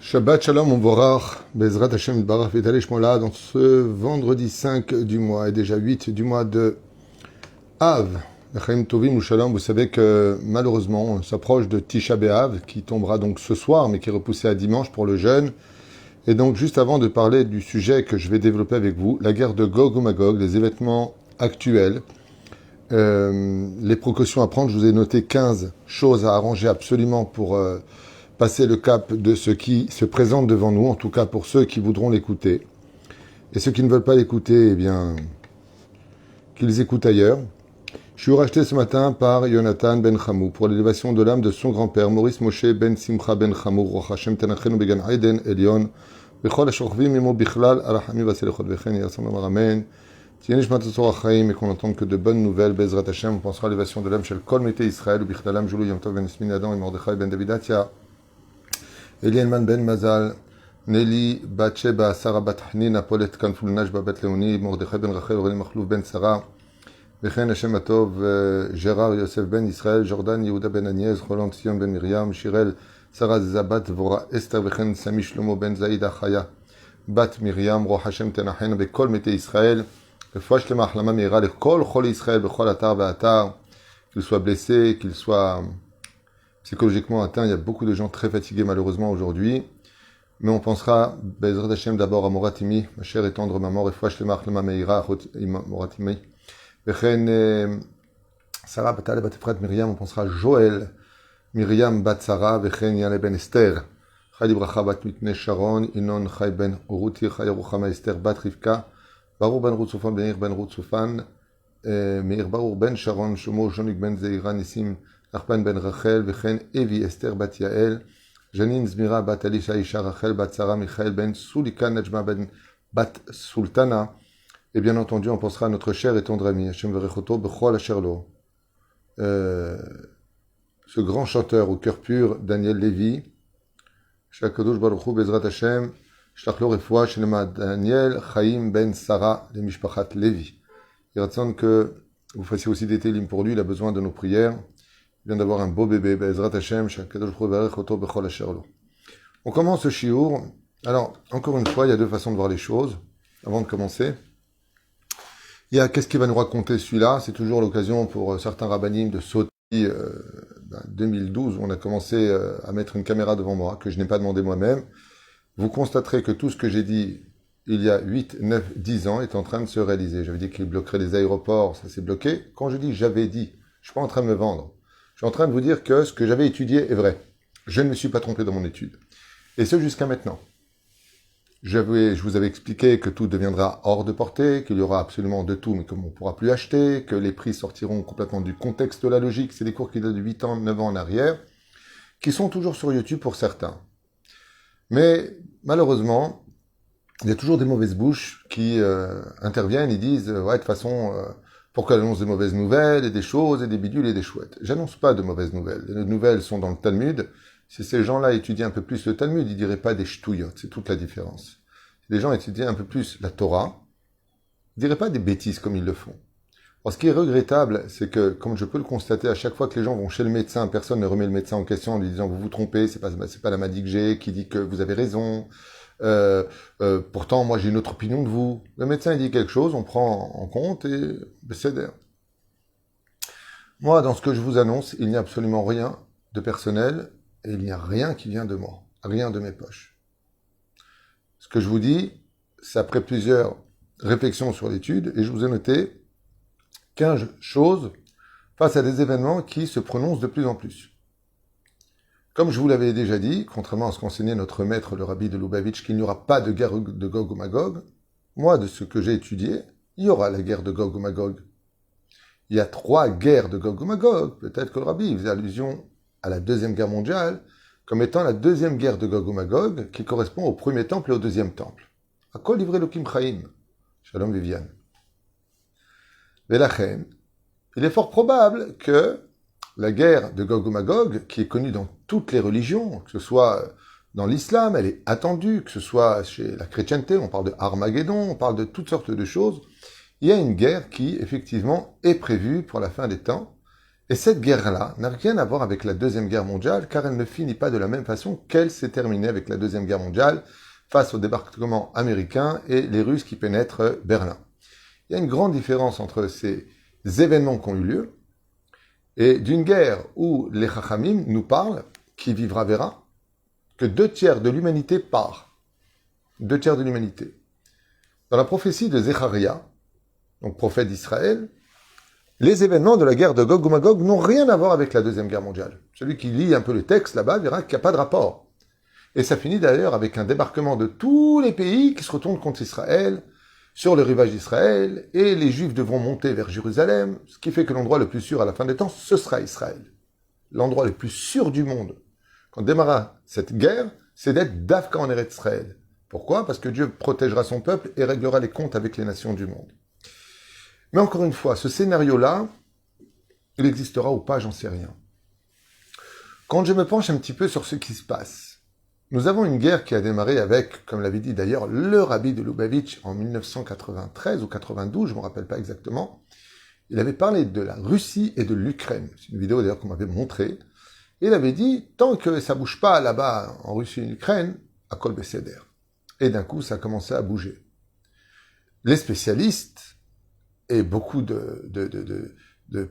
Shabbat Shalom Uvorach, Bezrat Hashem Barach Vitale Shmola, dans ce vendredi 5 du mois et déjà 8 du mois de Av. Chaim Tovim ou Shalom, vous savez que malheureusement on s'approche de Tisha B'Av qui tombera donc ce soir mais qui est repoussé à dimanche pour le jeûne. Et donc juste avant de parler du sujet que je vais développer avec vous, la guerre de Gog ou Magog, les événements actuels, les précautions à prendre, je vous ai noté 15 choses à arranger absolument pour passer le cap de ce qui se présente devant nous, en tout cas pour ceux qui voudront l'écouter. Et ceux qui ne veulent pas l'écouter, eh bien, qu'ils écoutent ailleurs. Je suis racheté ce matin par Yonatan ben Chamou pour l'élévation de l'âme de son grand-père, Maurice Moshe ben Simcha ben Chamou, Roch Hashem Tenachenu Began Aiden Elion, Bechol HaShochvim Imo Bichlal, Arachami Vaselechot Vechen, Yasson Amar Amen, Tiyen Nishmat Tzor HaChaim, et qu'on entende que de bonnes nouvelles, Bezrat Hashem, on pensera à l'élévation de l'âme chez le Kol Mété Israël, ou Bichlalam, Joulou Yom Tov ben Ismin Adam, et Mordechai ben Davidatia, Elielman ben Mazal, Nelly bat Sheba, Sarah bat Hnin, Apolet Kanful Nashba bat Leoni, Mordechai ben Rachel, René Machlouf ben Sarah, Vechen Hashem Atov, Gérard Yosef ben Israël, Jordan Yehuda ben Agnès, Roland Sion ben Miriam, Shirel, Sarah Zabat, Vora Esther, Vechen Sami Shlomo ben Zaïda Chaya, Bat Miriam, Roch Hashem Tenachen, Bekol Mete Israël, Refouach Lema Achlama Meira, Lekol Chol Israël, Bechol Atar Ve'atar, qu'il soit blessé, qu'il soit psychologiquement atteint. Il y a beaucoup de gens très fatigués malheureusement aujourd'hui. Mais on pensera, Bezrat Hashem, d'abord à Moratimi, ma chère et tendre maman, Refouach Lema Achlama Meira, Moratimi. Vechen Sarah Batal Bat Efrat Miriam, on pensera à Joël, Miriam Bat Sarah, Vechen Yane Ben Esther, Chali Bracha Bat Mitne Sharon, Inon Chai Ben Uruti, Chai Ruchama Esther Bat Rivka, Baruch Ben Rutzufan, Meir Ben Rutzufan, Meir Baruch Ben Sharon, Shomo Jonik Ben Zeira, Nissim Nachpan Ben Rachel, Vechen Evi Esther Bat Yael, Janine Zmira Bat Alisha Isha Rachel Bat Sarah, Michael Ben Sulika Najma Ben Bat Sultana. Et bien entendu, on pensera à notre cher et tendre ami, Hashem Verechoto Bechol Asherlo, ce grand chanteur au cœur pur, Daniel Lévy, Shakadosh Baruch Hu Bezrat Hashem, Shlachlo Refoua Shenema Daniel Chaim Ben Sarah, les Mishpachat Lévy. Il ratsonne que vous fassiez aussi des télim pour lui, il a besoin de nos prières. Il vient d'avoir un beau bébé, Bezrat Hashem, Shakadosh Baruch Hu Verechoto Bechol Asherlo. On commence ce shiur. Alors, encore une fois, il y a deux façons de voir les choses, avant de commencer. Il y a qu'est-ce qu'il va nous raconter celui-là. C'est toujours l'occasion pour certains rabbinim de sauter. 2012, où on a commencé à mettre une caméra devant moi, que je n'ai pas demandé moi-même. Vous constaterez que tout ce que j'ai dit il y a 8, 9, 10 ans est en train de se réaliser. J'avais dit qu'il bloquerait les aéroports, ça s'est bloqué. Quand je dis j'avais dit, je suis pas en train de me vendre. Je suis en train de vous dire que ce que j'avais étudié est vrai. Je ne me suis pas trompé dans mon étude. Et ce jusqu'à maintenant. Je vous avais expliqué que tout deviendra hors de portée, qu'il y aura absolument de tout, mais qu'on ne pourra plus acheter, que les prix sortiront complètement du contexte de la logique. C'est des cours qui datent de 8 ans, 9 ans en arrière, qui sont toujours sur YouTube pour certains. Mais malheureusement, il y a toujours des mauvaises bouches qui interviennent et disent « Ouais, de toute façon, pourquoi j'annonce des mauvaises nouvelles, et des choses, et des bidules, et des chouettes ?» J'annonce pas de mauvaises nouvelles. Les nouvelles sont dans le Talmud. Si ces gens-là étudiaient un peu plus le Talmud, ils diraient pas des ch'touillottes, c'est toute la différence. Si les gens étudiaient un peu plus la Torah, ils diraient pas des bêtises comme ils le font. Alors, ce qui est regrettable, c'est que, comme je peux le constater, à chaque fois que les gens vont chez le médecin, personne ne remet le médecin en question en lui disant « Vous vous trompez, c'est pas la maladie que j'ai qui dit que vous avez raison. Pourtant, moi, j'ai une autre opinion de vous. » Le médecin il dit quelque chose, on prend en compte et c'est d'air. Moi, dans ce que je vous annonce, il n'y a absolument rien de personnel. Et il n'y a rien qui vient de moi, rien de mes poches. Ce que je vous dis, c'est après plusieurs réflexions sur l'étude, et je vous ai noté 15 choses face à des événements qui se prononcent de plus en plus. Comme je vous l'avais déjà dit, contrairement à ce qu'enseignait notre maître, le rabbi de Lubavitch, qu'il n'y aura pas de guerre de Gog ou Magog, moi, de ce que j'ai étudié, il y aura la guerre de Gog ou Magog. Il y a 3 guerres de Gog ou Magog. Peut-être que le rabbi faisait allusion à la Deuxième Guerre mondiale, comme étant la deuxième guerre de Gog ou Magog, qui correspond au premier temple et au deuxième temple. À quoi livrer l'Okim Chaim? Shalom Viviane. Velachen, il est fort probable que la guerre de Gog ou Magog, qui est connue dans toutes les religions, que ce soit dans l'islam, elle est attendue, que ce soit chez la chrétienté, on parle de Armageddon, on parle de toutes sortes de choses, il y a une guerre qui, effectivement, est prévue pour la fin des temps, Et cette guerre-là n'a rien à voir avec la Deuxième Guerre mondiale, car elle ne finit pas de la même façon qu'elle s'est terminée avec la Deuxième Guerre mondiale, face au débarquement américain et les Russes qui pénètrent Berlin. Il y a une grande différence entre ces événements qui ont eu lieu et d'une guerre où les Chachamim nous parlent, qui vivra verra, que 2/3 de l'humanité part. 2/3 de l'humanité. Dans la prophétie de Zecharia, donc prophète d'Israël, les événements de la guerre de Gog ou Magog n'ont rien à voir avec la Deuxième Guerre mondiale. Celui qui lit un peu le texte là-bas verra qu'il n'y a pas de rapport. Et ça finit d'ailleurs avec un débarquement de tous les pays qui se retournent contre Israël, sur le rivage d'Israël, et les Juifs devront monter vers Jérusalem, ce qui fait que l'endroit le plus sûr à la fin des temps, ce sera Israël. L'endroit le plus sûr du monde. Quand démarra cette guerre, c'est d'être d'Afka en Eretz Israël. Pourquoi? Parce que Dieu protégera son peuple et réglera les comptes avec les nations du monde. Mais encore une fois, ce scénario-là, il existera ou pas, j'en sais rien. Quand je me penche un petit peu sur ce qui se passe, nous avons une guerre qui a démarré avec, comme l'avait dit d'ailleurs le rabbi de Lubavitch en 1993 ou 92, je ne me rappelle pas exactement. Il avait parlé de la Russie et de l'Ukraine. C'est une vidéo d'ailleurs qu'on m'avait montrée. Et il avait dit, tant que ça ne bouge pas là-bas en Russie et en Ukraine, à Kol Beseder. Et d'un coup, ça a commencé à bouger. Les spécialistes et beaucoup de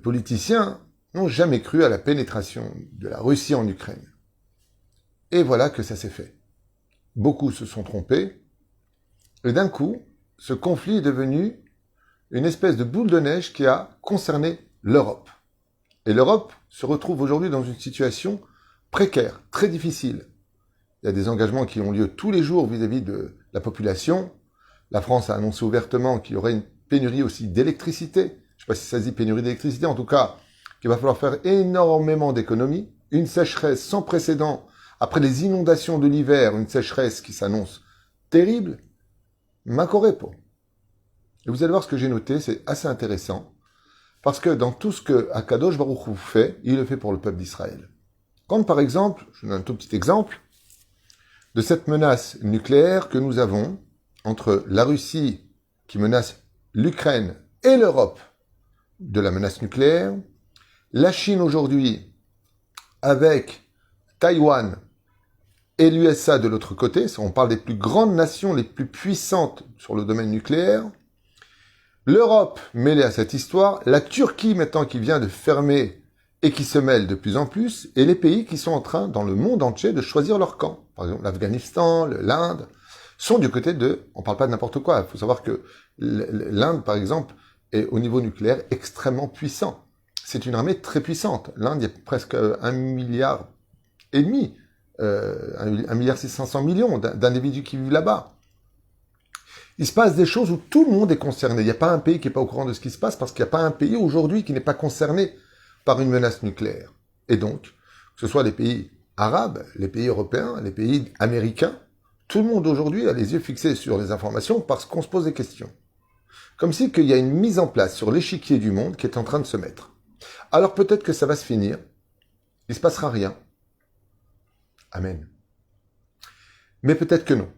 politiciens n'ont jamais cru à la pénétration de la Russie en Ukraine. Et voilà que ça s'est fait. Beaucoup se sont trompés. Et d'un coup, ce conflit est devenu une espèce de boule de neige qui a concerné l'Europe. Et l'Europe se retrouve aujourd'hui dans une situation précaire, très difficile. Il y a des engagements qui ont lieu tous les jours vis-à-vis de la population. La France a annoncé ouvertement qu'il y aurait une pénurie aussi d'électricité. Je ne sais pas si ça se dit pénurie d'électricité, en tout cas, qu'il va falloir faire énormément d'économies. Une sécheresse sans précédent. Après les inondations de l'hiver, une sécheresse qui s'annonce terrible, Makorepo. Et vous allez voir ce que j'ai noté, c'est assez intéressant, parce que dans tout ce que Akadosh Baruch Hu fait, il le fait pour le peuple d'Israël. Quand par exemple, je donne un tout petit exemple, de cette menace nucléaire que nous avons entre la Russie qui menace l'Ukraine et l'Europe de la menace nucléaire, la Chine aujourd'hui avec Taïwan et l'USA de l'autre côté, on parle des plus grandes nations, les plus puissantes sur le domaine nucléaire, l'Europe mêlée à cette histoire, la Turquie maintenant qui vient de fermer et qui se mêle de plus en plus, et les pays qui sont en train, dans le monde entier, de choisir leur camp. Par exemple, l'Afghanistan, l'Inde, sont du côté de... On ne parle pas de n'importe quoi, il faut savoir que l'Inde, par exemple, est au niveau nucléaire extrêmement puissant. C'est une armée très puissante. L'Inde, il y a presque 1,5 milliard, 1,6 milliard d'individus qui vivent là-bas. Il se passe des choses où tout le monde est concerné. Il n'y a pas un pays qui n'est pas au courant de ce qui se passe parce qu'il n'y a pas un pays aujourd'hui qui n'est pas concerné par une menace nucléaire. Et donc, que ce soit les pays arabes, les pays européens, les pays américains, tout le monde aujourd'hui a les yeux fixés sur les informations parce qu'on se pose des questions. Comme si qu'il y a une mise en place sur l'échiquier du monde qui est en train de se mettre. Alors peut-être que ça va se finir, il ne se passera rien. Amen. Mais peut-être que non.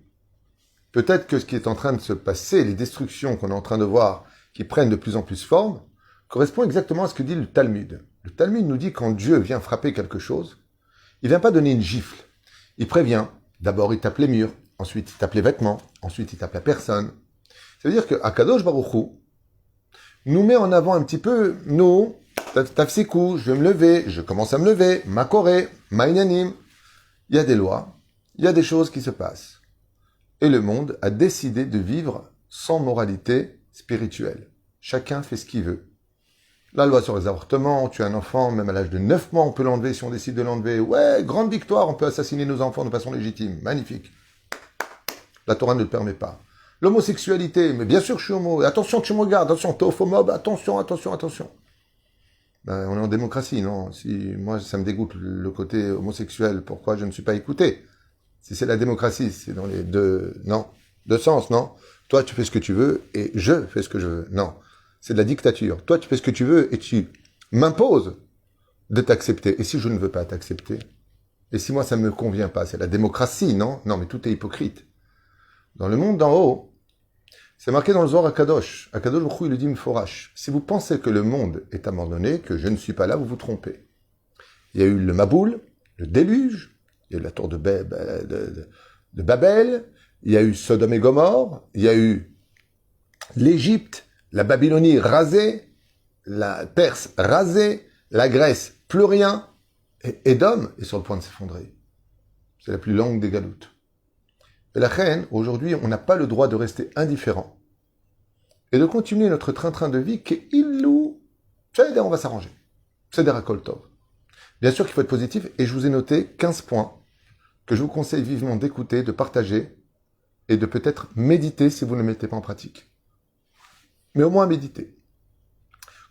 Peut-être que ce qui est en train de se passer, les destructions qu'on est en train de voir, qui prennent de plus en plus forme, correspond exactement à ce que dit le Talmud. Le Talmud nous dit quand Dieu vient frapper quelque chose, il ne vient pas donner une gifle. Il prévient. D'abord, il tape les murs. Ensuite, il tape les vêtements. Ensuite, il tape la personne. Ça veut dire que Akadosh Baruch Hu nous met en avant un petit peu, nous, tafsikou, je vais me lever, je commence à me lever, makoré, maïnanim. Il y a des lois, il y a des choses qui se passent. Et le monde a décidé de vivre sans moralité spirituelle. Chacun fait ce qu'il veut. La loi sur les avortements, tuer un enfant, même à l'âge de 9 mois, on peut l'enlever si on décide de l'enlever. Ouais, grande victoire, on peut assassiner nos enfants de façon légitime. Magnifique. La Torah ne le permet pas. L'homosexualité, mais bien sûr je suis homo. Attention, tu me regardes, attention, t'es homophobe, attention. Ben, on est en démocratie, non? Si moi, ça me dégoûte le côté homosexuel, pourquoi je ne suis pas écouté? Si c'est la démocratie, c'est dans les deux sens, non? Toi, tu fais ce que tu veux et je fais ce que je veux. Non. C'est de la dictature. Toi, tu fais ce que tu veux et tu m'imposes de t'accepter. Et si je ne veux pas t'accepter? Et si moi, ça ne me convient pas? C'est la démocratie, non? Non, mais tout est hypocrite. Dans le monde d'en haut, C'est marqué dans le Zohar Akadosh. Akadosh Baruch Hu, il le dit Mforash. Si vous pensez que le monde est abandonné, que je ne suis pas là, vous vous trompez. Il y a eu le Maboul, le déluge, il y a eu la tour de Babel, il y a eu Sodome et Gomorre, il y a eu l'Égypte, la Babylonie rasée, la Perse rasée, la Grèce plus rien, et Édom est sur le point de s'effondrer. C'est la plus longue des galoutes. Et la reine, aujourd'hui, on n'a pas le droit de rester indifférent et de continuer notre train-train de vie qui est illou. On va s'arranger. C'est des racoltov. Bien sûr qu'il faut être positif, et je vous ai noté 15 points que je vous conseille vivement d'écouter, de partager, et de peut-être méditer si vous ne le mettez pas en pratique. Mais au moins méditer.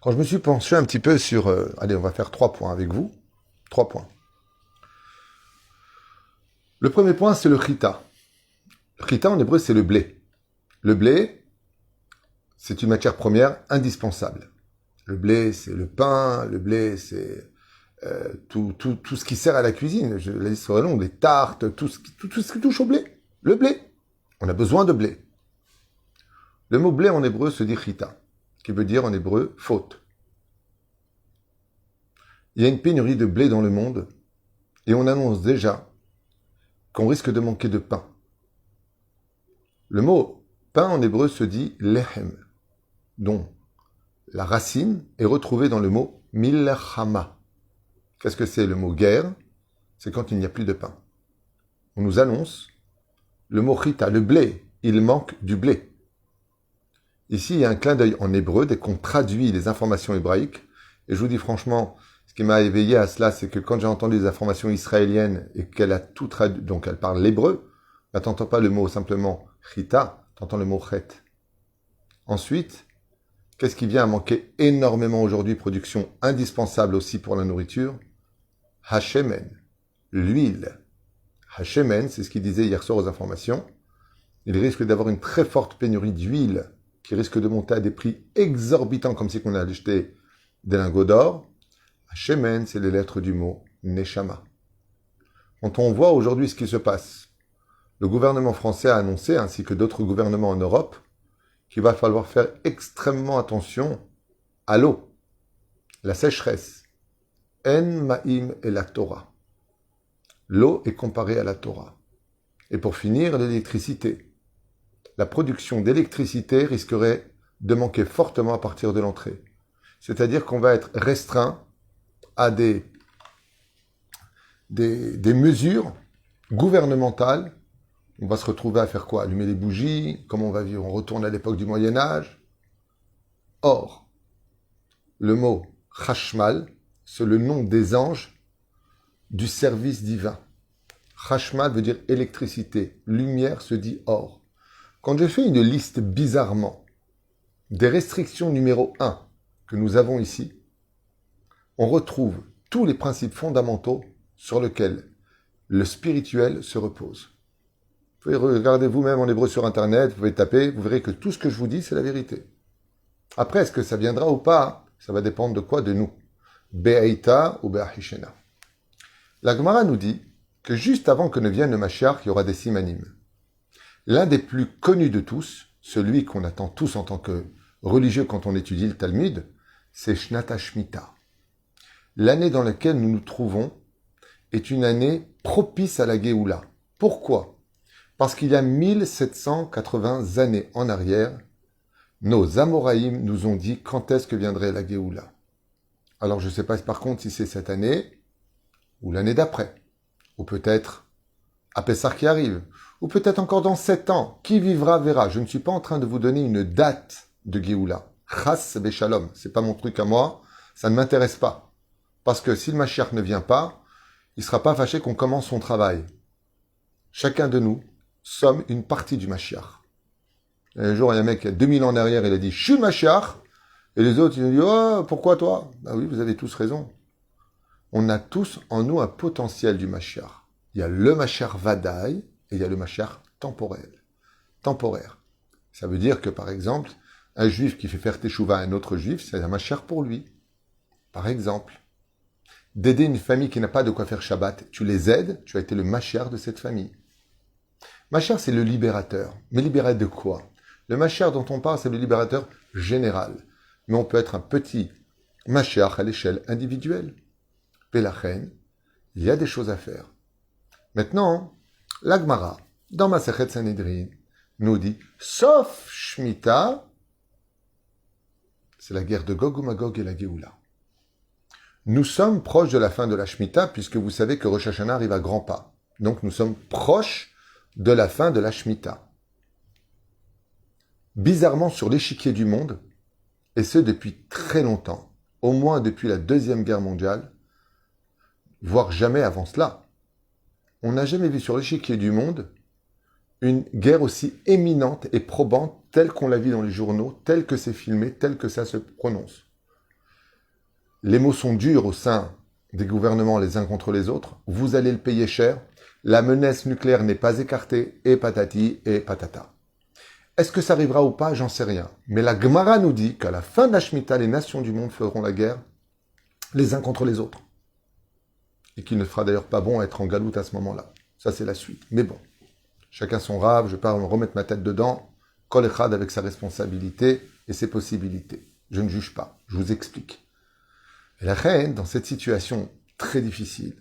Quand je me suis penché un petit peu sur... allez, on va faire 3 points avec vous. 3 points. Le premier point, c'est le chita. Le chita, en hébreu, c'est le blé. Le blé, c'est une matière première indispensable. Le blé, c'est le pain. Le blé, c'est... tout ce qui sert à la cuisine, la liste serait longue, les tartes, tout ce qui touche au blé. Le blé. On a besoin de blé. Le mot blé en hébreu se dit chita, qui veut dire en hébreu faute. Il y a une pénurie de blé dans le monde, et on annonce déjà qu'on risque de manquer de pain. Le mot pain en hébreu se dit lehem, dont la racine est retrouvée dans le mot milchama. Qu'est-ce que c'est le mot guerre? C'est quand il n'y a plus de pain. On nous annonce le mot chita, le blé, il manque du blé. Ici, il y a un clin d'œil en hébreu dès qu'on traduit les informations hébraïques. Et je vous dis franchement, ce qui m'a éveillé à cela, c'est que quand j'ai entendu les informations israéliennes et qu'elle a tout traduit, donc elle parle l'hébreu, là, t'entends pas le mot simplement chita, t'entends le mot chet. Ensuite, qu'est-ce qui vient à manquer énormément aujourd'hui, production indispensable aussi pour la nourriture? Hashemen, l'huile. Hashemen, c'est ce qu'il disait hier soir aux informations. Il risque d'avoir une très forte pénurie d'huile qui risque de monter à des prix exorbitants comme si on allait acheter des lingots d'or. Hashemen, c'est les lettres du mot Neshama. Quand on voit aujourd'hui ce qui se passe, le gouvernement français a annoncé, ainsi que d'autres gouvernements en Europe, qu'il va falloir faire extrêmement attention à l'eau, la sécheresse. En ma'im et la Torah. L'eau est comparée à la Torah. Et pour finir, l'électricité. La production d'électricité risquerait de manquer fortement à partir de l'entrée. C'est-à-dire qu'on va être restreint à des mesures gouvernementales. On va se retrouver à faire quoi? Allumer les bougies? Comment on va vivre? On retourne à l'époque du Moyen-Âge? Or, le mot Chashmal, c'est le nom des anges du service divin. Chashmal veut dire électricité. Lumière se dit or. Quand je fais une liste bizarrement des restrictions numéro 1 que nous avons ici, on retrouve tous les principes fondamentaux sur lesquels le spirituel se repose. Vous pouvez regarder vous-même en hébreu sur Internet, vous pouvez taper, vous verrez que tout ce que je vous dis, c'est la vérité. Après, est-ce que ça viendra ou pas? Ça va dépendre de quoi? De nous. Be'aita ou Be'ahishena. La Gemara nous dit que juste avant que ne vienne le Mashiach, il y aura des simanim. L'un des plus connus de tous, celui qu'on attend tous en tant que religieux quand on étudie le Talmud, c'est Shnat HaShmita. L'année dans laquelle nous nous trouvons est une année propice à la Géoula. Pourquoi? Parce qu'il y a 1780 années en arrière, nos Amoraïm nous ont dit quand est-ce que viendrait la Géoula. Alors je ne sais pas par contre si c'est cette année ou l'année d'après, ou peut-être à Pessah qui arrive, ou peut-être encore dans 7 ans. Qui vivra verra. Je ne suis pas en train de vous donner une date de Géoula. Chas Beshalom, c'est pas mon truc à moi, ça ne m'intéresse pas. Parce que si le Mashiach ne vient pas, il ne sera pas fâché qu'on commence son travail. Chacun de nous sommes une partie du Mashiach. Un jour, il y a un mec qui a 2000 ans en arrière, il a dit « Je suis le Mashiach !» Et les autres, ils ont dit « Oh, pourquoi toi ?» Ben oui, vous avez tous raison. On a tous en nous un potentiel du Mashiach. Il y a le Mashiach Vadaï et il y a le Mashiach temporel. Temporaire. Ça veut dire que, par exemple, un juif qui fait faire teshuva à un autre juif, c'est un Mashiach pour lui. Par exemple, d'aider une famille qui n'a pas de quoi faire Shabbat, tu les aides, tu as été le Mashiach de cette famille. Mashiach, c'est le libérateur. Mais libérateur de quoi? Le Mashiach dont on parle, c'est le libérateur général. Mais on peut être un petit Mashiach à l'échelle individuelle. Pélachen, il y a des choses à faire. Maintenant, l'Agmara, dans Masechet Sanhedrin, nous dit, sauf Shemitah, c'est la guerre de Gog ou Magog et la Géoula. Nous sommes proches de la fin de la Shemitah, puisque vous savez que Rosh Hashanah arrive à grands pas. Donc nous sommes proches de la fin de la Shemitah. Bizarrement, sur l'échiquier du monde, et ce depuis très longtemps, au moins depuis la Deuxième Guerre mondiale, voire jamais avant cela, on n'a jamais vu sur l'échiquier du monde une guerre aussi éminente et probante telle qu'on la vit dans les journaux, telle que c'est filmé, telle que ça se prononce. Les mots sont durs au sein des gouvernements les uns contre les autres. Vous allez le payer cher. La menace nucléaire n'est pas écartée, et patati et patata. Est-ce que ça arrivera ou pas? J'en sais rien. Mais la Gemara nous dit qu'à la fin de la Shemitah, les nations du monde feront la guerre les uns contre les autres. Et qu'il ne fera d'ailleurs pas bon à être en galoute à ce moment-là. Ça, c'est la suite. Mais bon, chacun son rave, je ne vais pas me remettre ma tête dedans. Kol echad avec sa responsabilité et ses possibilités. Je ne juge pas, je vous explique. Et la reine, dans cette situation très difficile,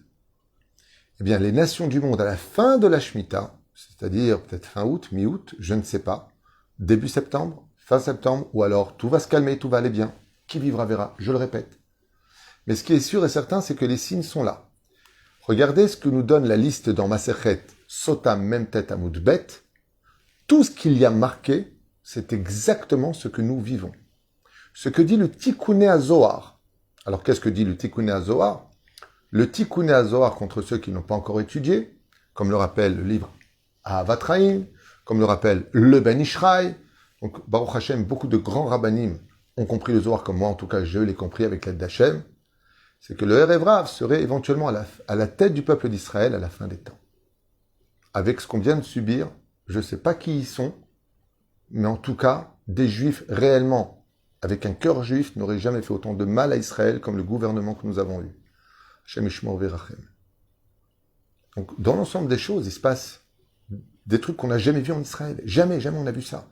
eh bien, les nations du monde, à la fin de la Shemitah, c'est-à-dire peut-être fin août, mi-août, je ne sais pas, début septembre, fin septembre, ou alors tout va se calmer, tout va aller bien. Qui vivra verra, je le répète. Mais ce qui est sûr et certain, c'est que les signes sont là. Regardez ce que nous donne la liste dans Masechet Sotam Memtet Amud Bet. Tout ce qu'il y a marqué, c'est exactement ce que nous vivons. Ce que dit le Tikkuné HaZohar. Alors qu'est-ce que dit le Tikkuné HaZohar? Le Tikkuné HaZohar contre ceux qui n'ont pas encore étudié, comme le rappelle le livre Ahavat Chaim, comme le rappelle le Ben Ishraï. Donc Baruch Hashem, beaucoup de grands rabbanim ont compris le Zohar comme moi, en tout cas je l'ai compris avec l'aide d'Hachem. C'est que le Erev Rav serait éventuellement à la tête du peuple d'Israël à la fin des temps. Avec ce qu'on vient de subir, je ne sais pas qui ils sont, mais en tout cas, des Juifs réellement, avec un cœur juif, n'auraient jamais fait autant de mal à Israël comme le gouvernement que nous avons eu. Hashem Yishmor V'Yirachem. Donc, dans l'ensemble des choses, il se passe des trucs qu'on n'a jamais vus en Israël. Jamais on a vu ça.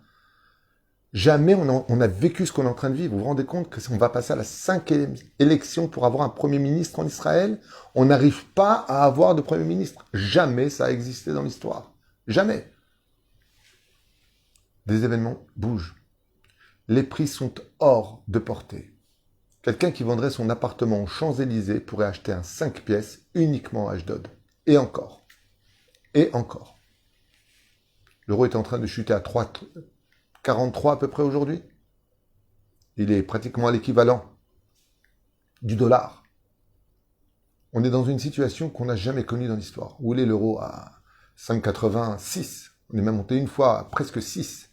Jamais on a vécu ce qu'on est en train de vivre. Vous vous rendez compte qu'on va passer à la 5e élection pour avoir un Premier ministre en Israël? On n'arrive pas à avoir de Premier ministre. Jamais ça a existé dans l'histoire. Jamais. Des événements bougent. Les prix sont hors de portée. Quelqu'un qui vendrait son appartement aux Champs-Élysées pourrait acheter un 5 pièces uniquement à Ashdod. Et encore. Et encore. L'euro est en train de chuter à 43 à peu près aujourd'hui. Il est pratiquement à l'équivalent du dollar. On est dans une situation qu'on n'a jamais connue dans l'histoire. Où est l'euro à 5,86? On est même monté une fois à presque 6.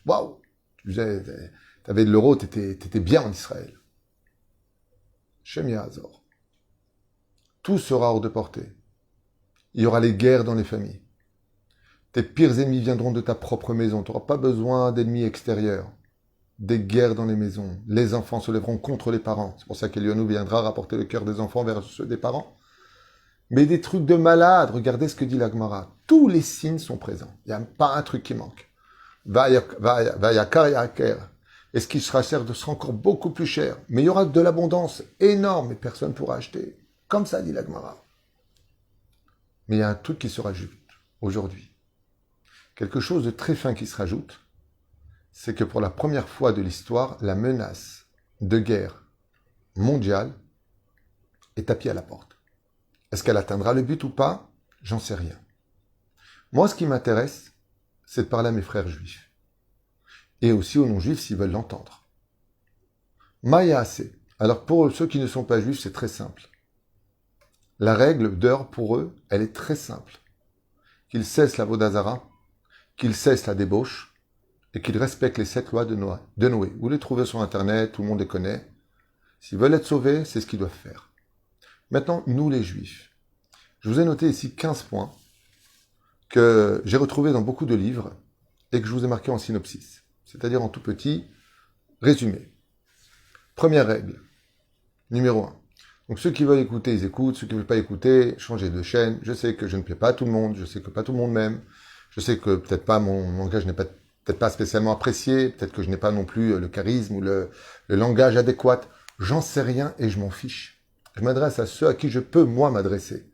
Waouh! Tu avais de l'euro, t'étais bien en Israël. Shem Hazor. Tout sera hors de portée. Il y aura les guerres dans les familles. Tes pires ennemis viendront de ta propre maison. Tu n'auras pas besoin d'ennemis extérieurs. Des guerres dans les maisons. Les enfants se lèveront contre les parents. C'est pour ça qu'Elionou viendra rapporter le cœur des enfants vers ceux des parents. Mais des trucs de malades. Regardez ce que dit l'Agmara. Tous les signes sont présents. Il n'y a pas un truc qui manque. Vayakar yaker. Et ce qui sera cher sera encore beaucoup plus cher. Mais il y aura de l'abondance énorme et personne ne pourra acheter. Comme ça dit l'Agmara. Mais il y a un truc qui se rajoute aujourd'hui. Quelque chose de très fin qui se rajoute, c'est que pour la première fois de l'histoire, la menace de guerre mondiale est tapie à la porte. Est-ce qu'elle atteindra le but ou pas? J'en sais rien. Moi, ce qui m'intéresse, c'est de parler à mes frères juifs. Et aussi aux non-juifs s'ils veulent l'entendre. Maya assez. Alors pour ceux qui ne sont pas juifs, c'est très simple. La règle d'heure pour eux, elle est très simple. Qu'ils cessent la Vodazara, qu'ils cessent la débauche et qu'ils respectent les 7 lois de Noé. Vous les trouvez sur Internet, tout le monde les connaît. S'ils veulent être sauvés, c'est ce qu'ils doivent faire. Maintenant, nous les Juifs. Je vous ai noté ici 15 points que j'ai retrouvés dans beaucoup de livres et que je vous ai marqués en synopsis, c'est-à-dire en tout petit résumé. Première règle, numéro 1. Donc ceux qui veulent écouter, ils écoutent. Ceux qui ne veulent pas écouter, changez de chaîne. Je sais que je ne plais pas à tout le monde. Je sais que pas tout le monde m'aime. Je sais que peut-être pas mon langage n'est pas peut-être pas spécialement apprécié, peut-être que je n'ai pas non plus le charisme ou le langage adéquat. J'en sais rien et je m'en fiche. Je m'adresse à ceux à qui je peux, moi, m'adresser.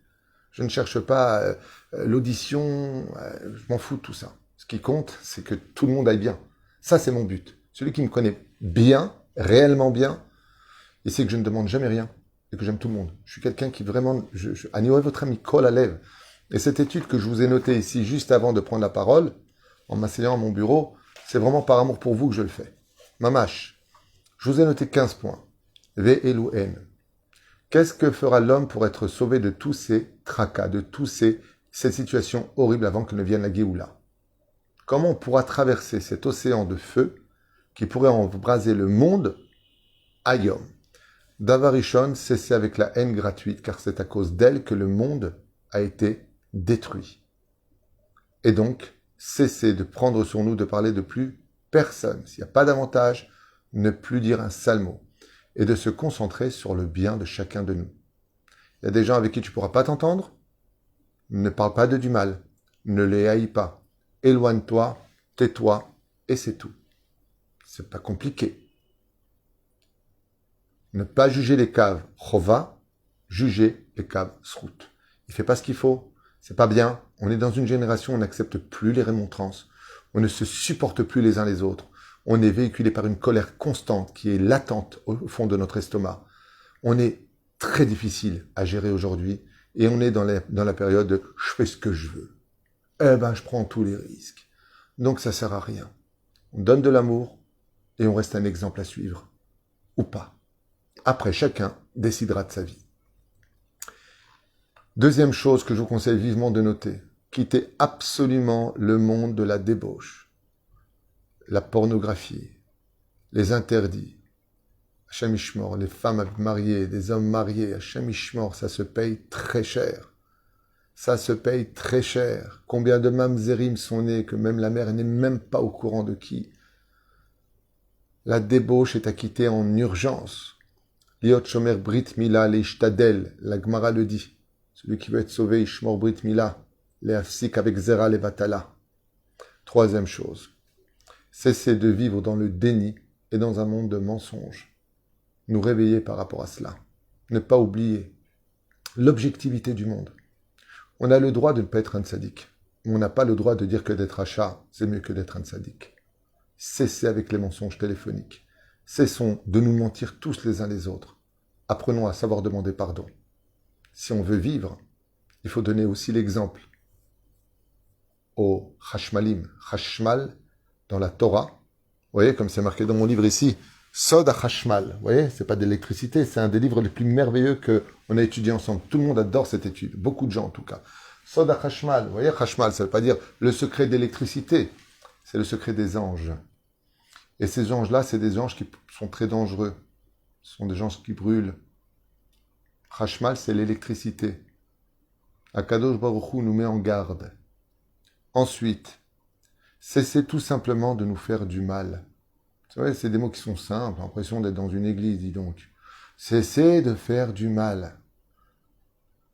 Je ne cherche pas l'audition, je m'en fous de tout ça. Ce qui compte, c'est que tout le monde aille bien. Ça, c'est mon but. Celui qui me connaît bien, réellement bien, il sait que je ne demande jamais rien et que j'aime tout le monde. Je suis quelqu'un qui vraiment... Agniorez votre ami, colle à lèvres. Et cette étude que je vous ai notée ici, juste avant de prendre la parole, en m'asseyant à mon bureau, c'est vraiment par amour pour vous que je le fais. Mamash, je vous ai noté 15 points. Ve'elu en. Qu'est-ce que fera l'homme pour être sauvé de tous ces tracas, de toutes ces situations horribles avant que ne vienne la Géoula? Comment on pourra traverser cet océan de feu qui pourrait embraser le monde Ayom? Davarishon, cessez avec la haine gratuite, car c'est à cause d'elle que le monde a été détruit. Et donc, cessez de prendre sur nous de parler de plus personne. S'il n'y a pas d'avantage, ne plus dire un sale mot. Et de se concentrer sur le bien de chacun de nous. Il y a des gens avec qui tu ne pourras pas t'entendre. Ne parle pas d'eux du mal. Ne les haïs pas. Éloigne-toi, tais-toi, et c'est tout. C'est pas compliqué. Ne pas juger les caves chova, juger les caves srout. Il fait pas ce qu'il faut. C'est pas bien. On est dans une génération où on n'accepte plus les remontrances. On ne se supporte plus les uns les autres. On est véhiculé par une colère constante qui est latente au fond de notre estomac. On est très difficile à gérer aujourd'hui et on est dans la période de « je fais ce que je veux ». Eh ben, je prends tous les risques. Donc, ça sert à rien. On donne de l'amour et on reste un exemple à suivre. Ou pas. Après, chacun décidera de sa vie. Deuxième chose que je vous conseille vivement de noter. Quittez absolument le monde de la débauche. La pornographie, les interdits, Hachem Ishmor, les femmes mariées, des hommes mariés, Hachem Ishmor, ça se paye très cher. Ça se paye très cher. Combien de mamzerim sont nés que même la mère n'est même pas au courant de qui. La débauche est à quitter en urgence. Liot Shomer Brit Mila Leishtadel, la Gemara le dit. Celui qui veut être sauvé, Ishmor Brit Mila, les Afsik avec Zera les Vatala. Troisième chose. Cessez de vivre dans le déni et dans un monde de mensonges. Nous réveiller par rapport à cela. Ne pas oublier l'objectivité du monde. On a le droit de ne pas être un tzaddik. Mais on n'a pas le droit de dire que d'être achat, c'est mieux que d'être un tzaddik. Cessez avec les mensonges téléphoniques. Cessons de nous mentir tous les uns les autres. Apprenons à savoir demander pardon. Si on veut vivre, il faut donner aussi l'exemple aux Chashmalim. Chashmal, dans la Torah, vous voyez, comme c'est marqué dans mon livre ici, Sod HaChashmal, vous voyez, c'est pas de l'électricité, c'est un des livres les plus merveilleux qu'on a étudié ensemble. Tout le monde adore cette étude, beaucoup de gens en tout cas. Sod HaChashmal, vous voyez, Chashmal, ça veut pas dire le secret d'électricité, c'est le secret des anges. Et ces anges-là, c'est des anges qui sont très dangereux. Ce sont des anges qui brûlent. Chashmal, c'est l'électricité. Akadosh Baruch Hu nous met en garde. Ensuite, cessez tout simplement de nous faire du mal. C'est vrai, c'est des mots qui sont simples, l'impression d'être dans une église, dis donc. Cessez de faire du mal.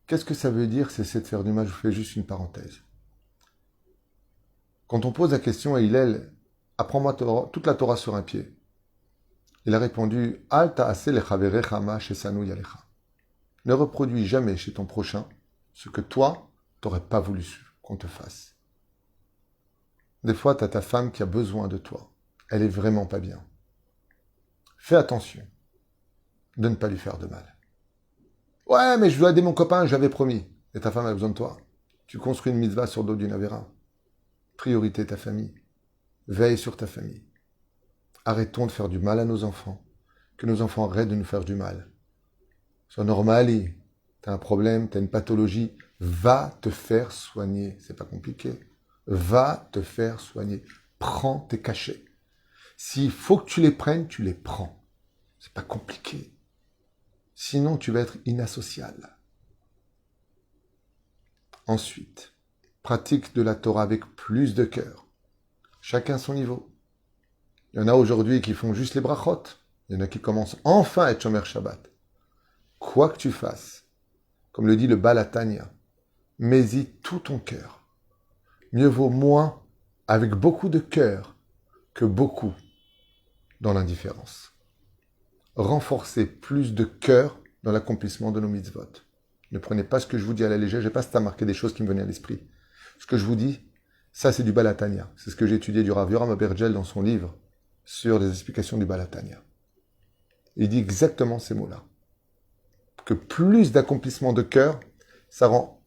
Qu'est-ce que ça veut dire, cessez de faire du mal? Je vous fais juste une parenthèse. Quand on pose la question à Hillel, apprends-moi toute la Torah sur un pied. Il a répondu, Al ta'ase lechaverecha ma shesanu yalecha. Ne reproduis jamais chez ton prochain ce que toi, t'aurais pas voulu qu'on te fasse. Des fois, tu as ta femme qui a besoin de toi. Elle est vraiment pas bien. Fais attention de ne pas lui faire de mal. Ouais, mais je dois aider mon copain, j'avais promis. Et ta femme a besoin de toi. Tu construis une mitzvah sur le dos d'une avéra. Priorité ta famille. Veille sur ta famille. Arrêtons de faire du mal à nos enfants. Que nos enfants arrêtent de nous faire du mal. Sois normal, tu as un problème, tu as une pathologie. Va te faire soigner. C'est pas compliqué. Va te faire soigner. Prends tes cachets. S'il faut que tu les prennes, tu les prends. C'est pas compliqué. Sinon, tu vas être inassociable. Ensuite, pratique de la Torah avec plus de cœur. Chacun son niveau. Il y en a aujourd'hui qui font juste les brachot. Il y en a qui commencent enfin à être Shomer Shabbat. Quoi que tu fasses, comme le dit le Baal HaTanya, mets-y tout ton cœur. Mieux vaut moins avec beaucoup de cœur que beaucoup dans l'indifférence. Renforcez plus de cœur dans l'accomplissement de nos mitzvot. Ne prenez pas ce que je vous dis à la légère, je n'ai pas à marquer des choses qui me venaient à l'esprit. Ce que je vous dis, ça c'est du Balatania. C'est ce que j'ai étudié du Rav Yoram Abergel dans son livre sur les explications du Balatania. Il dit exactement ces mots-là. Que plus d'accomplissement de cœur, ça rend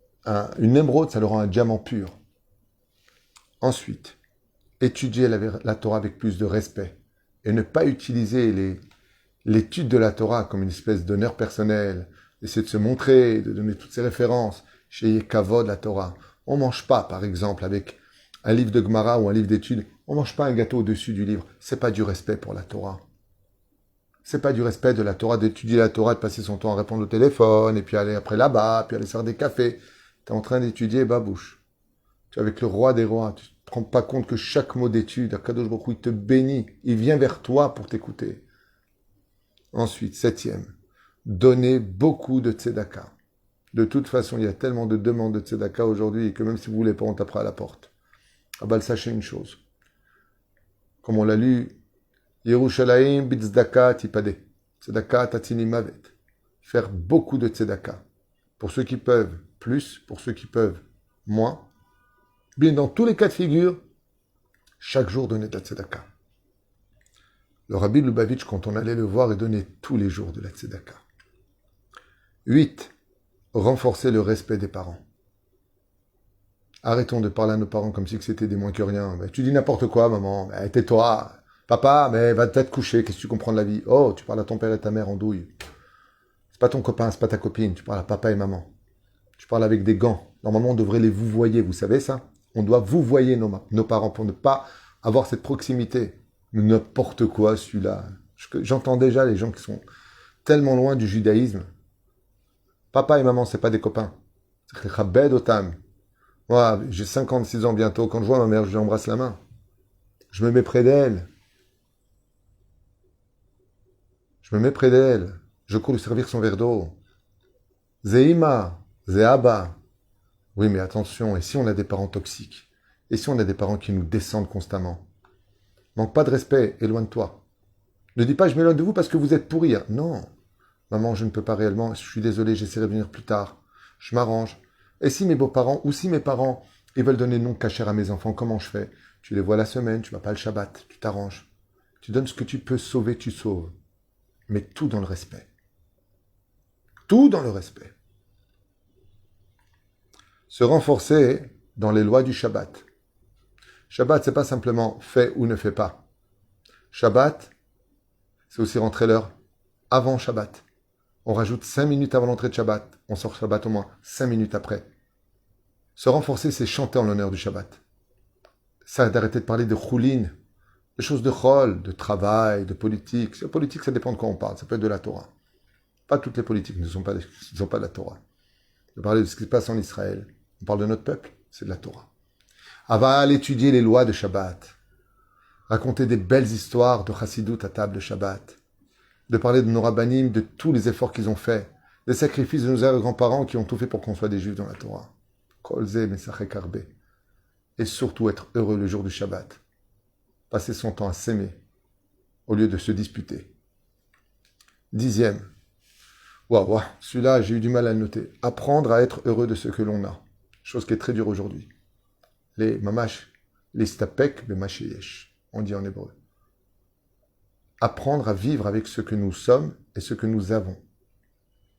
une émeraude, ça le rend un diamant pur. Ensuite, étudier la Torah avec plus de respect et ne pas utiliser l'étude de la Torah comme une espèce d'honneur personnel, essayer de se montrer, de donner toutes ses références. Chez Kavod, la Torah. On ne mange pas, par exemple, avec un livre de Gemara ou un livre d'études, on ne mange pas un gâteau au-dessus du livre. C'est pas du respect pour la Torah. C'est pas du respect de la Torah, d'étudier la Torah, de passer son temps à répondre au téléphone, et puis aller après là-bas, puis aller se faire des cafés. Tu es en train d'étudier babouche. Tu es avec le roi des rois. Tu ne te rends pas compte que chaque mot d'étude, Akadosh Baruch Hu, il te bénit. Il vient vers toi pour t'écouter. Ensuite, 7e, donner beaucoup de tzedaka. De toute façon, il y a tellement de demandes de tzedaka aujourd'hui que même si vous ne voulez pas, on tapera à la porte. Ah bah, sachez une chose. Comme on l'a lu, Yerushalayim bitzdaka tipade. Tzedaka tatini mavet. Faire beaucoup de tzedaka. Pour ceux qui peuvent, plus. Pour ceux qui peuvent, moins. Bien, dans tous les cas de figure, chaque jour donner de la tzedaka. Le Rabbi Lubavitch, quand on allait le voir, il donnait tous les jours de la tzedaka. 8. Renforcer le respect des parents. Arrêtons de parler à nos parents comme si c'était des moins que rien. Tu dis n'importe quoi, maman. Tais-toi. Papa, mais va peut-être coucher. Qu'est-ce que tu comprends de la vie? Oh, tu parles à ton père et ta mère en douille. C'est pas ton copain, c'est pas ta copine. Tu parles à papa et maman. Tu parles avec des gants. Normalement, on devrait les vouvoyer. Vous savez ça? On doit vouvoyer nos parents pour ne pas avoir cette proximité. N'importe quoi, celui-là. J'entends déjà les gens qui sont tellement loin du judaïsme. Papa et maman, c'est pas des copains. C'est chabed otam. Moi, j'ai 56 ans bientôt. Quand je vois ma mère, je lui embrasse la main. Je me mets près d'elle. Je cours lui servir son verre d'eau. Zeima, Zeaba. Oui, mais attention, et si on a des parents toxiques? Et si on a des parents qui nous descendent constamment? Manque pas de respect, éloigne-toi. Ne dis pas je m'éloigne de vous parce que vous êtes pourris. Non. Maman, je ne peux pas réellement, je suis désolé, j'essaierai de venir plus tard. Je m'arrange. Et si mes beaux-parents, ou si mes parents, ils veulent donner nom cachère à mes enfants, comment je fais? Tu les vois la semaine, tu vas pas le Shabbat, tu t'arranges. Tu donnes ce que tu peux sauver, tu sauves. Mais tout dans le respect. Tout dans le respect. Se renforcer dans les lois du Shabbat. Shabbat, c'est pas simplement fais ou ne fais pas. Shabbat, c'est aussi rentrer l'heure avant Shabbat. On rajoute 5 minutes avant l'entrée de Shabbat. On sort Shabbat au moins 5 minutes après. Se renforcer, c'est chanter en l'honneur du Shabbat. Ça, d'arrêter de parler de choulin, de choses de chol, de travail, de politique. La politique, ça dépend de quoi on parle. Ça peut être de la Torah. Pas toutes les politiques ne sont pas de la Torah. On parle de ce qui se passe en Israël. On parle de notre peuple, c'est de la Torah. Aval, étudier les lois de Shabbat. Raconter des belles histoires de Chassidut à table de Shabbat. De parler de nos rabbanim, de tous les efforts qu'ils ont faits. Des sacrifices de nos grands-parents qui ont tout fait pour qu'on soit des juifs dans la Torah. Kolze, Mesachek Arbe. Et surtout être heureux le jour du Shabbat. Passer son temps à s'aimer au lieu de se disputer. 10e. Waouh, celui-là, j'ai eu du mal à le noter. Apprendre à être heureux de ce que l'on a. Chose qui est très dure aujourd'hui. Les mamash, les stapek, le masheyesh, on dit en hébreu. Apprendre à vivre avec ce que nous sommes et ce que nous avons.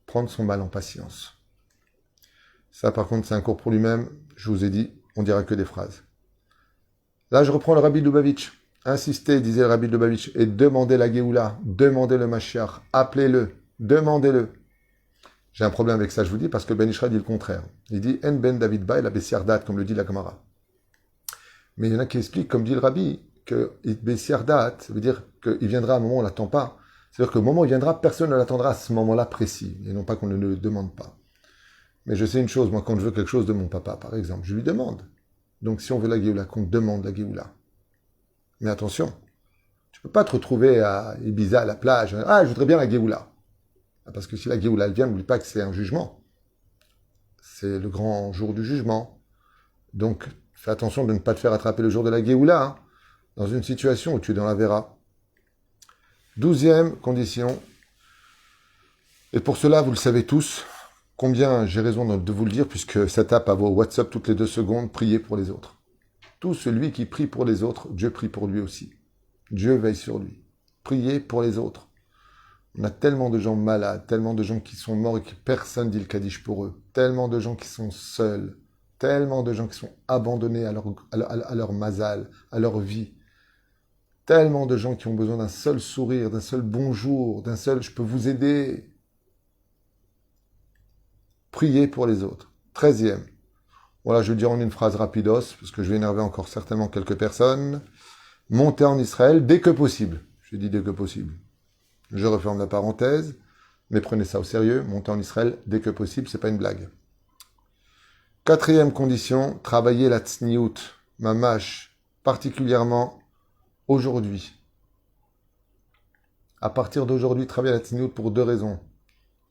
Prendre son mal en patience. Ça, par contre, c'est un cours pour lui-même. Je vous ai dit, on dira que des phrases. Là, je reprends le Rabbi Lubavitch. Insistez, disait le Rabbi Lubavitch, et demandez la Géoula, demandez le Mashiach, appelez-le, demandez-le. J'ai un problème avec ça, je vous dis, parce que Ben Ishra dit le contraire. Il dit En ben David ba la Bessiardat, comme le dit la Gemara. Mais il y en a qui expliquent, comme dit le Rabbi, que Bessiardat, ça veut dire qu'il viendra à un moment où on ne l'attend pas. C'est-à-dire qu'au moment où il viendra, personne ne l'attendra à ce moment-là précis, et non pas qu'on ne le demande pas. Mais je sais une chose, moi, quand je veux quelque chose de mon papa, par exemple, je lui demande. Donc si on veut la Géoula, qu'on demande la Géoula. Mais attention, tu ne peux pas te retrouver à Ibiza, à la plage, ah, je voudrais bien la Géoula. Parce que si la Géoula elle vient, n'oublie pas que c'est un jugement. C'est le grand jour du jugement. Donc, fais attention de ne pas te faire attraper le jour de la Géoula. Hein. dans une situation où tu es dans la vera. 12e condition, et pour cela, vous le savez tous, combien j'ai raison de vous le dire, puisque ça tape à vos WhatsApp toutes les 2 secondes, priez pour les autres. Tout celui qui prie pour les autres, Dieu prie pour lui aussi. Dieu veille sur lui. Priez pour les autres. On a tellement de gens malades, tellement de gens qui sont morts et que personne dit le Kaddish pour eux, tellement de gens qui sont seuls, tellement de gens qui sont abandonnés à leur mazal, à leur vie, tellement de gens qui ont besoin d'un seul sourire, d'un seul bonjour, d'un seul « je peux vous aider ». Priez pour les autres. 13e. Voilà, je vais dire en une phrase rapidos, parce que je vais énerver encore certainement quelques personnes. Montez en Israël dès que possible. Je dis dès que possible. Je referme la parenthèse, mais prenez ça au sérieux. Montez en Israël dès que possible, c'est pas une blague. 4e condition, travaillez la tsniout, mamash, particulièrement aujourd'hui. À partir d'aujourd'hui, travaillez la tsniout pour 2 raisons.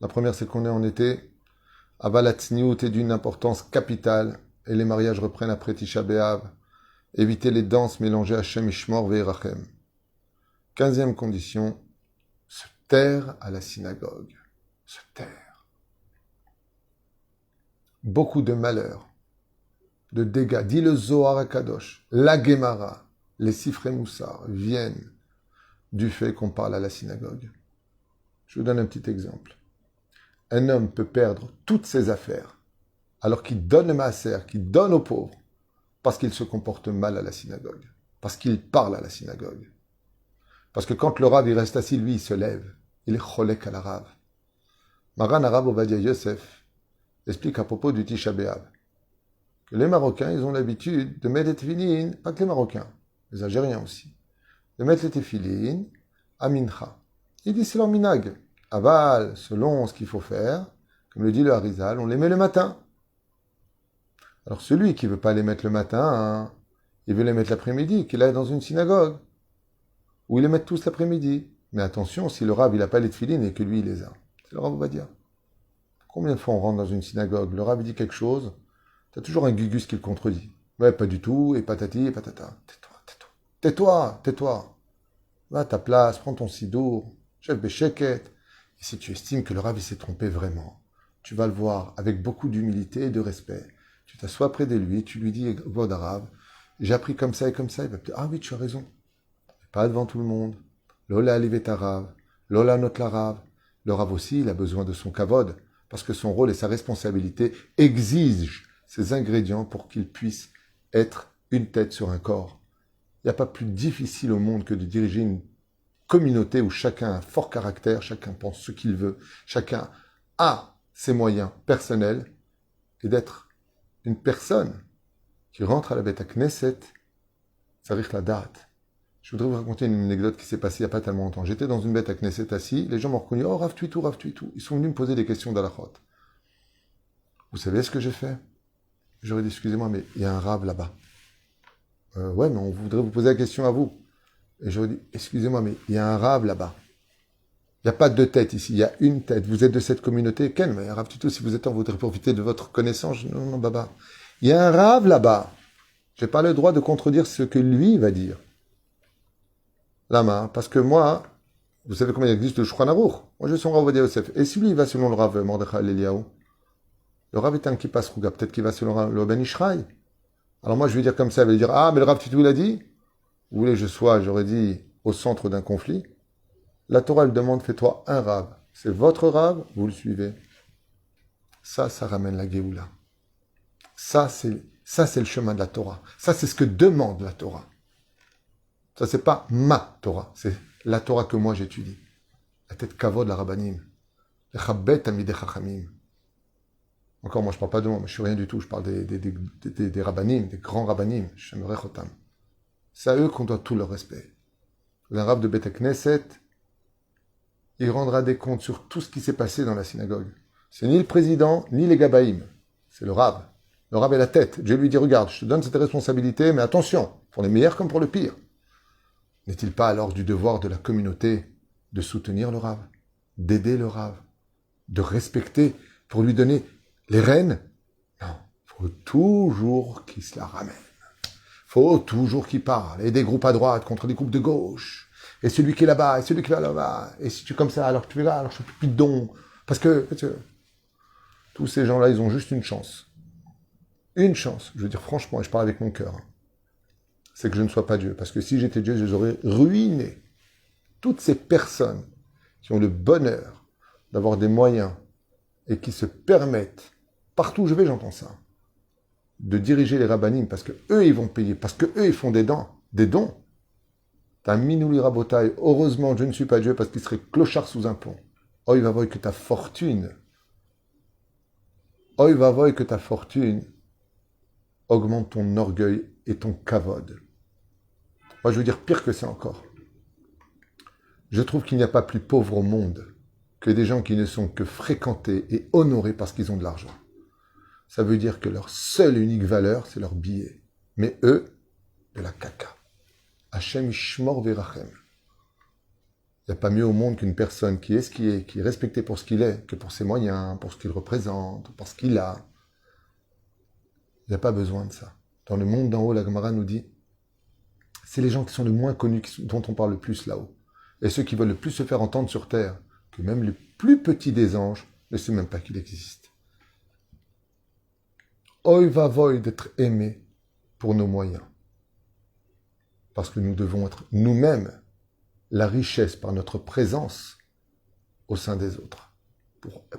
La première, c'est qu'on est en été. Aval la tsniout est d'une importance capitale, et les mariages reprennent après Tisha B'Av. Évitez les danses mélangées à Shem Ishmor Ve'erachem. 15e condition, se taire à la synagogue. Se taire. Beaucoup de malheurs, de dégâts. Dit le Zohar HaKadosh, la Gemara, les Sifrei Moussar viennent du fait qu'on parle à la synagogue. Je vous donne un petit exemple. Un homme peut perdre toutes ses affaires alors qu'il donne le maaser, qu'il donne aux pauvres, parce qu'il se comporte mal à la synagogue, parce qu'il parle à la synagogue. Parce que quand le Rav il reste assis, lui, il se lève. Il est cholek à la Rav. Maran Arav Ovadia Yosef explique à propos du Tisha B'Av que les Marocains, ils ont l'habitude de mettre les téfilines, pas que les Marocains, les Algériens aussi, de mettre les téfilines à Mincha. Il dit c'est leur minag. Aval, selon ce qu'il faut faire, comme le dit le Harizal, on les met le matin. Alors celui qui ne veut pas les mettre le matin, il veut les mettre l'après-midi, qu'il aille dans une synagogue, où ils les mettent tous l'après-midi. Mais attention, si le Rav il n'a pas les téfilines et que lui il les a. C'est le Rav va dire. Combien de fois on rentre dans une synagogue, le Rav dit quelque chose, t'as toujours un gugus qui le contredit. Ouais, pas du tout, et patati, et patata. Tais-toi, tais-toi. Tais-toi, tais-toi. Va à ta place, prends ton sidour, chef bécheket. Et si tu estimes que le Rav il s'est trompé vraiment, tu vas le voir avec beaucoup d'humilité et de respect. Tu t'assois près de lui, tu lui dis, Vod Arav, j'ai appris comme ça et comme ça. Il va te dire, ah oui, tu as raison. Pas devant tout le monde. Lola alivet Arav, Lola not la Rav. Le Rav aussi, il a besoin de son kavod, parce que son rôle et sa responsabilité exigent ces ingrédients pour qu'il puisse être une tête sur un corps. Il n'y a pas plus difficile au monde que de diriger une communauté où chacun a un fort caractère, chacun pense ce qu'il veut, chacun a ses moyens personnels, et d'être une personne qui rentre à la Beth Knesset, ça rire la date. Je voudrais vous raconter une anecdote qui s'est passée il n'y a pas tellement longtemps. J'étais dans une Beth Knesset assis, les gens m'ont reconnu, oh Rav Tuitou, Rav Tuitou. Ils sont venus me poser des questions d'Alachot. Vous savez ce que j'ai fait? J'aurais dit, excusez-moi, mais il y a un Rav là-bas. Ouais, mais on voudrait vous poser la question à vous. Et j'aurais dit, excusez-moi, mais il y a un Rav là-bas. Il n'y a pas deux têtes ici, il y a une tête. Vous êtes de cette communauté. Quel? Mais Rav Tuitou, si vous êtes en, vous voudrez profiter de votre connaissance. Non, non, baba. Il y a un Rav là-bas. Je n'ai pas le droit de contredire ce que lui va dire. Lama, parce que moi, vous savez combien il existe de Shulchan Aruch. Moi, je suis son Rav Ovadia Yosef. Et si lui, il va selon le Rav Mordechai Eliyahu, le Rav est un qui passe Rouga. Peut-être qu'il va selon le Ben Ishraï. Alors moi, je vais dire comme ça. Il va dire, ah, mais le Rav Tuitou l'a dit. Vous voulez que je sois, j'aurais dit, au centre d'un conflit. La Torah, elle demande, fais-toi un Rav. C'est votre Rav, vous le suivez. Ça ramène la Géoula. Ça, c'est le chemin de la Torah. Ça, c'est ce que demande la Torah. Ça, c'est pas ma Torah. C'est la Torah que moi j'étudie. La tête kavod, la rabbanim. Le chabet amidei chachamim. Encore, moi, je parle pas de moi. Je suis rien du tout. Je parle des rabbanim, des grands rabbanim. J'aimerais chotam. C'est à eux qu'on doit tout leur respect. Un rab de Beth Knesset, il rendra des comptes sur tout ce qui s'est passé dans la synagogue. C'est ni le président, ni les gabaïm. C'est le rab. Le rab est la tête. Dieu lui dit, regarde, je te donne cette responsabilité, mais attention, pour les meilleurs comme pour le pire. N'est-il pas alors du devoir de la communauté de soutenir le rab, d'aider le rab, de respecter, pour lui donner les rênes? Non, il faut toujours qu'il se la ramène. Il Faut toujours qu'il parle. Et des groupes à droite contre des groupes de gauche. Et celui qui est là-bas, et celui qui est là-bas. Et si tu es comme ça, alors tu es là, alors je ne fais plus de dons. Parce que tous ces gens-là, ils ont juste une chance. Une chance. Je veux dire franchement, et je parle avec mon cœur. C'est que je ne sois pas Dieu. Parce que si j'étais Dieu, je les aurais ruinés. Toutes ces personnes qui ont le bonheur d'avoir des moyens et qui se permettent, partout où je vais, j'entends ça, de diriger les rabbinim parce que eux ils vont payer, parce que eux ils font des dons. T'as minouli rabotaille, heureusement je ne suis pas Dieu parce qu'il serait clochard sous un pont. Oh il va voir que ta fortune, augmente ton orgueil et ton kavod. Moi je veux dire pire que ça encore. Je trouve qu'il n'y a pas plus pauvre au monde que des gens qui ne sont que fréquentés et honorés parce qu'ils ont de l'argent. Ça veut dire que leur seule et unique valeur, c'est leur billet. Mais eux, de la caca. Hachem Ishmor Verachem. Il n'y a pas mieux au monde qu'une personne qui est ce qui est respectée pour ce qu'il est, que pour ses moyens, pour ce qu'il représente, pour ce qu'il a. Il n'y a pas besoin de ça. Dans le monde d'en haut, la Gemara nous dit, c'est les gens qui sont les moins connus dont on parle le plus là-haut. Et ceux qui veulent le plus se faire entendre sur terre, que même le plus petit des anges ne sait même pas qu'il existe. Oy va voy d'être aimé pour nos moyens. Parce que nous devons être nous-mêmes la richesse par notre présence au sein des autres.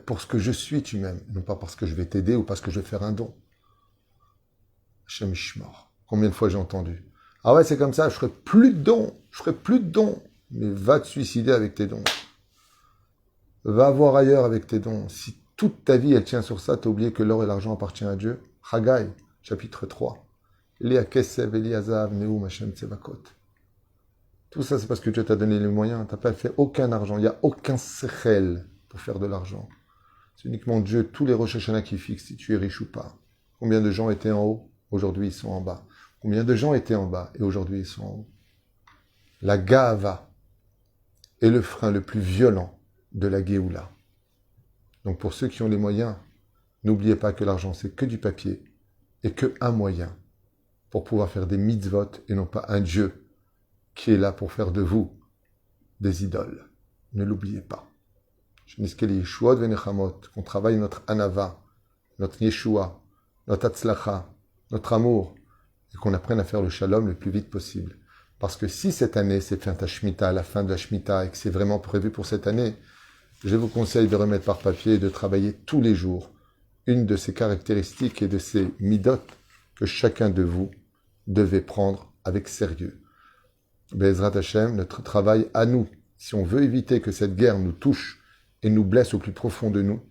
Pour ce que je suis, tu m'aimes, non pas parce que je vais t'aider ou parce que je vais faire un don. Hashem Ishmor. Combien de fois j'ai entendu? Ah ouais, c'est comme ça, je ferai plus de dons. Mais va te suicider avec tes dons. Va voir ailleurs avec tes dons. Si toute ta vie, elle tient sur ça, t'as oublié que l'or et l'argent appartiennent à Dieu. Haggai, chapitre 3. Léa Kesev, Eliazav, Neum, Hashem Tsevakot. Tout ça, c'est parce que Dieu t'a donné les moyens. T'as pas fait aucun argent. Il n'y a aucun sechel pour faire de l'argent. C'est uniquement Dieu, tous les Rosh Hashanah qui fixent si tu es riche ou pas. Combien de gens étaient en haut? Aujourd'hui, ils sont en bas. Combien de gens étaient en bas? Et aujourd'hui, ils sont en haut. La Gaava est le frein le plus violent de la Géoula. Donc pour ceux qui ont les moyens, n'oubliez pas que l'argent, c'est que du papier et que un moyen pour pouvoir faire des mitzvot et non pas un Dieu qui est là pour faire de vous des idoles. Ne l'oubliez pas. Qu'on travaille notre anava, notre yeshua, notre atzlacha, notre amour, et qu'on apprenne à faire le shalom le plus vite possible. Parce que si cette année, c'est fin ta Shemitah, à la fin de la Shemitah, et que c'est vraiment prévu pour cette année, je vous conseille de remettre par papier et de travailler tous les jours une de ces caractéristiques et de ces midot que chacun de vous devait prendre avec sérieux. Be'ezrat Hashem, notre travail à nous, si on veut éviter que cette guerre nous touche et nous blesse au plus profond de nous,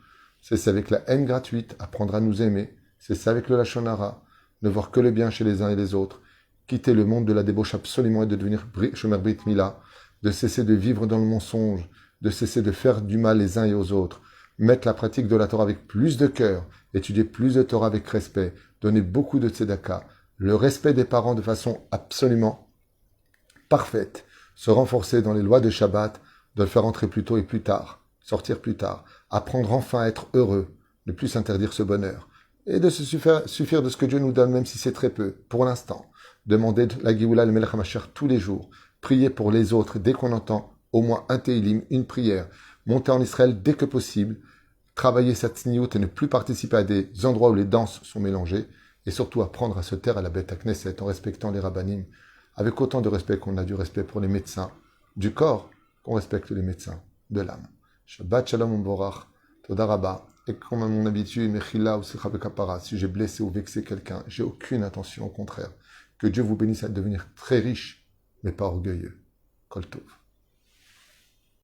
c'est avec la haine gratuite, apprendre à nous aimer, c'est ça avec le Lashon Hara, ne voir que le bien chez les uns et les autres, quitter le monde de la débauche absolument et de devenir Shomer Brit Mila, de cesser de vivre dans le mensonge, de cesser de faire du mal les uns et aux autres, mettre la pratique de la Torah avec plus de cœur, étudier plus de Torah avec respect, donner beaucoup de tzedaka, le respect des parents de façon absolument parfaite, se renforcer dans les lois de Shabbat, de le faire entrer plus tôt et plus tard, sortir plus tard, apprendre enfin à être heureux, ne plus s'interdire ce bonheur, et de se suffire de ce que Dieu nous donne, même si c'est très peu, pour l'instant. Demander la Géoula, le Melech HaMashiach tous les jours, prier pour les autres dès qu'on entend au moins un Teilim, une prière, monter en Israël dès que possible, travailler sa tzniout et ne plus participer à des endroits où les danses sont mélangées, et surtout apprendre à se taire à la Beth Knesset en respectant les rabbanim, avec autant de respect qu'on a du respect pour les médecins du corps, qu'on respecte les médecins de l'âme. Shabbat Shalom Umborach, Toda Rabba, et comme à mon habitude, Mechila ou Sikha Bekapara, si j'ai blessé ou vexé quelqu'un, j'ai aucune intention, au contraire. Que Dieu vous bénisse à devenir très riche, mais pas orgueilleux. Kol Tov.